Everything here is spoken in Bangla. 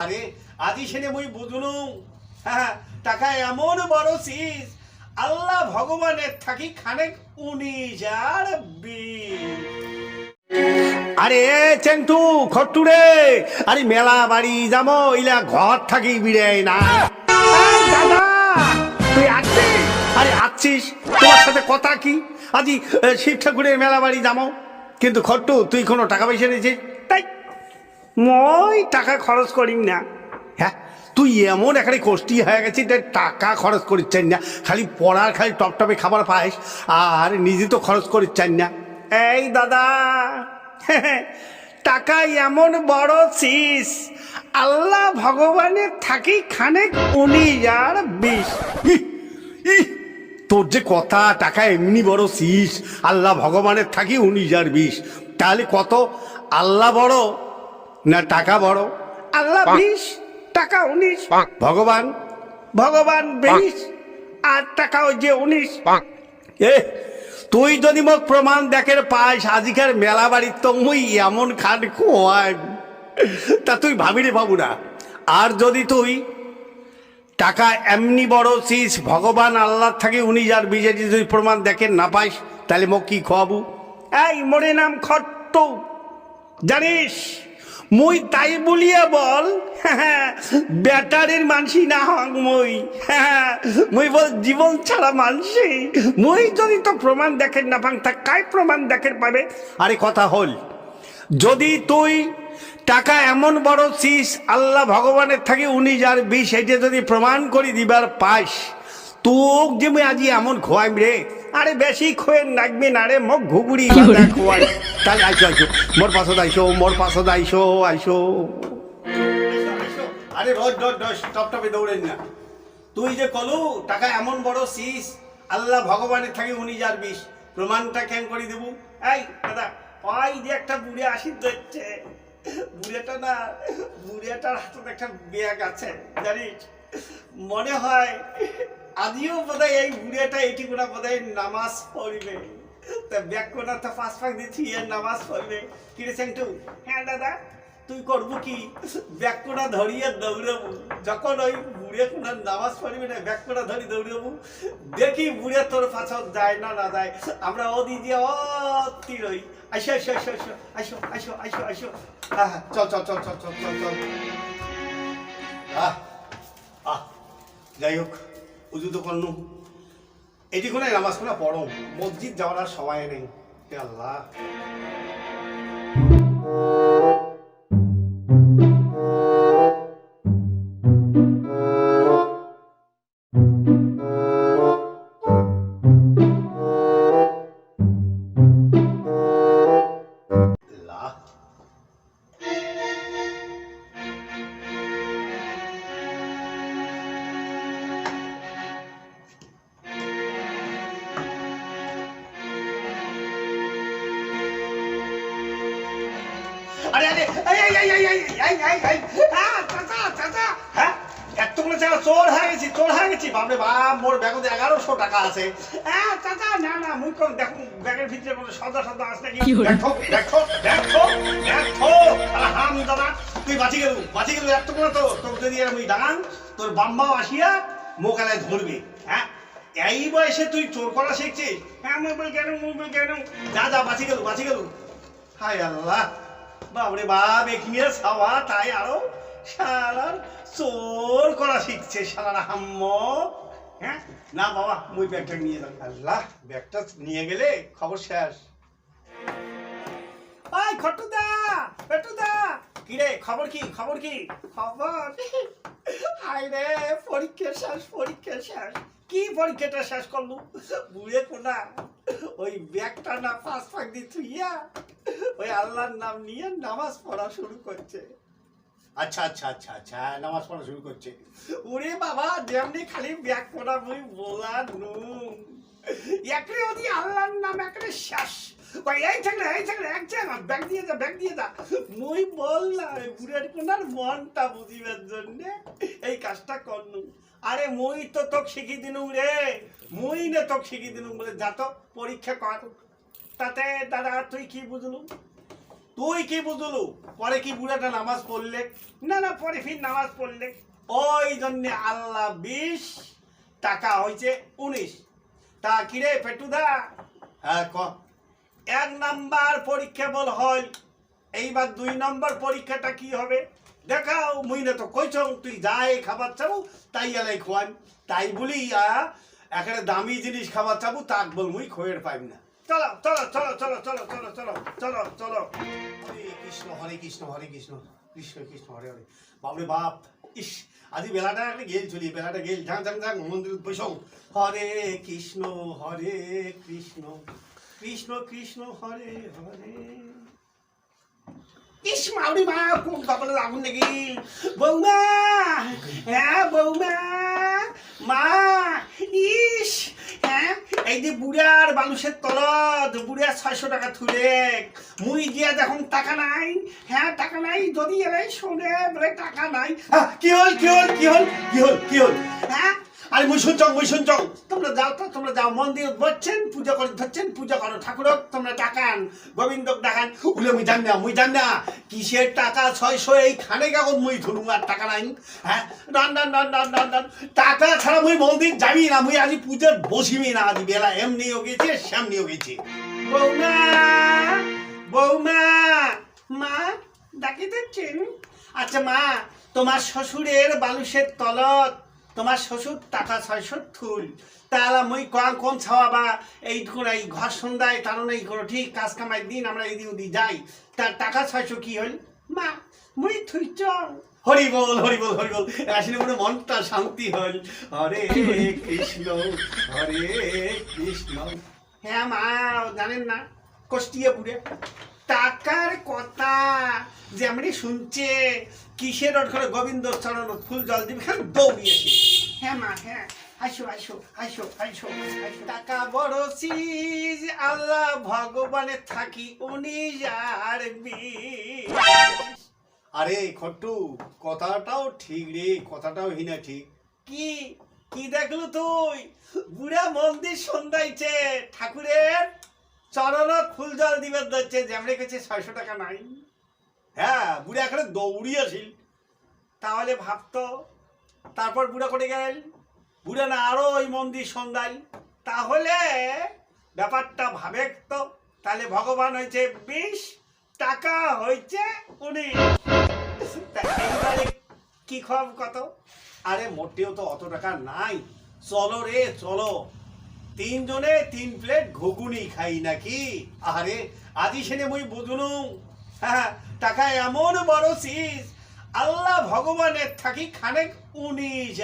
আরে আজি সেনে মুই বুঝুনু হ্যাঁ টাকা এমন বড় চিজ আল্লাহ ভগবানের থাকি খানেক 19,020 আরে চেংটু খট্টু রে আরে মেলা বাড়ি যাবো ইলা ঘর থাকি বিড়াই না দাদা তুই আসছিস আরে আসছিস তোমার সাথে কথা কি আজি শিব ঠাকুরের মেলা বাড়ি যাবো কিন্তু খট্টু তুই কোনো টাকা পয়সা নিয়েছিস তাই মই টাকা খরচ করিম না হ্যাঁ তুই এমন এখানে কষ্টি হয়ে গেছিস টাকা খরচ করিচ্ছেন না খালি পড়ার খালি টপটপে খাবার পাইস আর নিজে তো খরচ করিচ্ছেন না এই দাদা টাকা এমন বড় চিজ আল্লাহ ভগবানের থাকি খানেক 19,020 তোর যে কথা টাকা এমনি বড় চিজ আল্লাহ ভগবানের থাকি 19,020 তাহলে কত আল্লাহ বড় না টাকা বড় আল্লাহ 20 টাকা 19 ভগবান 20 আর টাকা ওই যে 19 এ তুই যদি মোক প্রমাণ দেখের পাইস আজিকার মেলা বাড়ির তো মুই এমন খান খোয়াই তা তুই ভাবি রে বাবু না আর যদি তুই টাকা এমনি বড় চিজ ভগবান আল্লাহ থাকে 19,020 যদি প্রমাণ দেখেন না পাইস তাহলে মোক কি খোয়াবু এই মোরে নাম খট্টু জানিস মুই তাই বলিয়া বল ব্যাটারির মানসি না হক মুই বল জীবন ছাড়া মানসি মুই যদি তো প্রমাণ দেখেন না পাং তা কাই প্রমাণ দেখেন পাবে আরে কথা হল যদি তুই টাকা এমন বড় চিজ আল্লাহ ভগবানের থাকে 19,020 এটা যদি প্রমাণ করি দিবার পাইস তোক যে মুই আজি এমন খোয়াইম রে আরে বেশি খোয়েন লাগবে না রে মোক ঘুগুড়ি খোয়াই তাহলে আইসো মোর পাশত আইসো আরে রোজ টপটপে দৌড়েন না তুই যে কলু টাকা এমন বড় চিজ আল্লাহ ভগবানের থাকে 19,020 প্রমাণটা কেন করে দেবো এই দাদা ওই যে একটা বুড়ে আসি দেখছে বুড়িয়াটার হাতে একটা ব্যাগ আছে জানিস মনে হয় আদিও বোধহয় এই বুড়িয়াটা এটি কোনা বোধহয় নামাজ পড়বে তা ব্যাগ কোনা তো পাঁচ পাক দিচ্ছি এর নামাজ পড়বে কি রে সেন্টু হ্যাঁ দাদা তুই করবো কি ব্যাগ কোনা ধরিয়ে দৌড়াবো যখন ওই বুড়িয়া কোনার নামাজ পড়বি না ব্যাগ কোনা ধরি দৌড়াবো দেখি বুড়িয়া তোর পাছাও যায় না যায় আমরা ও দিদি অতি রই আইসো হ্যাঁ চল যাই হোক উজু তো করলু এটি কোনো নামাজ কোনা পড়ো মসজিদ যাওয়ার আর সময় নেই হে আল্লাহ আরে চাচা হ্যাঁ এতগুলো জায়গা চোর হয়ে গেছি বাপরে বাপ মোর ব্যাগে 1100 টাকা আছে হ্যাঁ চাচা না মুই কোন দেখো ব্যাগের ভিতরে কোনো সদা আছে নাকি দেখো হাম দাদা তুই বাঁচি গেল এতগুলো তো তোর যদি আমি ডান তোর বাম্মাও আসিয়া মোকালায় ধরবে হ্যাঁ এই বয়সে তুই চোর করা শিখছিস হ্যাঁ মোবাইল কেন যা বাঁচি গেল হায় আল্লাহ বাবরে বাপ এখানে ছাওয়া তাই আরো শালার চোর করা শিখছে শালার হাম্ম হ্যাঁ না বাবা মুই ব্যাগটা নিয়ে যাই আল্লাহ ব্যাগটা নিয়ে গেলে খবর শেষ ওই খট্টুদা কিরে খবর কি খবর হাই রে পরীক্ষা শেষ কি পরীক্ষাটা শেষ করলু বুড়ে কোনা ওই ব্যাগটা না পাঁচ পাক দিয়ে থুইয়া ওই আল্লাহর নাম নিয়ে নামাজ পড়া শুরু করছে আচ্ছা নামাজ পড়া শুরু করছে ওরে বাবা যেমনি খালি ব্যাগ পড়া মুই বলা নু একরে ওদি আল্লাহর নাম একরে শেষ ওই এই থাকলে এক জায়গা ব্যাগ দিয়ে যা মুই বললাম বুড়ের কোনার মনটা বুঝিবার জন্য এই কাজটা করনু আরে মুই তো তোকে শিখিয়ে দিনু রে বলে যা তো পরীক্ষা কর তাতে দাদা তুই কি বুঝলু তুই কি বুঝলু পরে কি বুড়াটা নামাজ পড়লে? না না, পরে ফির নামাজ পড়লে। ওই জন্য আল্লাহ 20 টাকা হয়েছে 19। তা কিরে পেটুদা? হ্যাঁ ক। 1 নাম্বার পরীক্ষা বল হয়, এইবার 2 নম্বর পরীক্ষাটা কি হবে দেখাও। মুই না তো কইছ তুই যাই খাবার চাবো তাই এলাই খোয়ান, তাই বলি একটা দামি জিনিস খাবার চাবো তাক বল মুই খোয়ের পাইম না। চলো চলো চলো চলো চলো চলো চলো চলো চলো। হরে কৃষ্ণ হরে কৃষ্ণ হরে কৃষ্ণ কৃষ্ণ কৃষ্ণ হরে হরে। বাবরে বাপ, ইস আজি বেলাটা একটা গেল চলি, বেলাটা গেল। ঝাং ঝাং ঝাং মন্দির বসং। হরে কৃষ্ণ কৃষ্ণ কৃষ্ণ হরে হরে। ইস মাউরি মা, কোন কপালে আগুন লেগে। বৌমা, হ্যাঁ বৌমা, মা, ইস হ্যাঁ এই যে বুড়ার মানুষের তলত বুড়ার 600 টাকা থুলে মুই গিয়া দেখুন টাকা নাই। হ্যাঁ টাকা নাই, যদি এলাই শোনে বলে টাকা নাই। কি হল কি হল কি হল কি হল কি হল? হ্যাঁ আরে মুই শুনছং তোমরা যাও তো, তোমরা যাও মন্দির বসছেন পূজা করে ধরছেন, পূজা করো ঠাকুরক, তোমরা ডাকান গোবিন্দক ডাকান। উলে মুই জান না কিসের টাকা 600 এই খানে কাগজ মুই ধরুম আর টাকা নাই। হ্যাঁ ডান ডান ডান ডান ডান ডান, টাকা ছাড়া মুই মন্দির যাবি না, মুই আজি পূজার বসিবি না। আজি বেলা এমনিও গেছে সামনেও গেছে। বৌমা বৌমা, মা ডাকি দিচ্ছেন? আচ্ছা মা, তোমার শ্বশুরের বালুসের তলত তোমার শ্বশুর টাকা 600 থুল, তাহলে মুই কোন ছাওয়াবা এই ঘর সন্ধ্যায় কারণ এই করো ঠিক কাজ কামাই দিন আমরা এদি ওদি যাই, তার টাকা 600 কি হল? মা মুই থুইছ। হরি বল হরি বল হরি বল, আসলে মনে মনটা শান্তি হল। হরে কৃষ্ণ হরে কৃষ্ণ। হ্যাঁ মা জানেন না কষ্টিয়ে পুরে টাকার কথা যেমনি শুনছে কিসের করে গোবিন্দ চরণ ফুল জল দিবে খালি দৌড়িয়েছি। হ্যাঁ মা হ্যাঁ, আসো আসো আসো আসো আসো। টাকা বড় চিজ, আল্লাহ ভগবানের থাকি 19 আরে খট্টু কথাটাও ঠিক রে, কথাটাও হিনা ঠিক। কি কি দেখলু তুই? বুড়া মন্দির সন্ধ্যাইছে ঠাকুরের চরণত ফুল জল দিবে ধরছে, যেমনি কাছে 600 টাকা নাই। হ্যাঁ বুড়া এখানে দৌড়িয়েছিল, তাহলে ভাবতো তারপর বুড়া করে গেল, বুড়া না আরো ওই মন্দির সন্ধ্যায়, তাহলে ব্যাপারটা ভাবে তো। তাহলে ভগবান হয়েছে 20, টাকা হয়েছে 19। এইবারে কি খব কত? আরে মোটেও তো অত টাকা নাই। চলো রে চলো, 3 জনে 3 প্লেট ঘুগুনি খাই নাকি? আরে আজি সেনে মুই বুঝলু। হ্যাঁ টাকা এমন বড় চিজ, আল্লাহ ভগবানের থাকি খানেক 19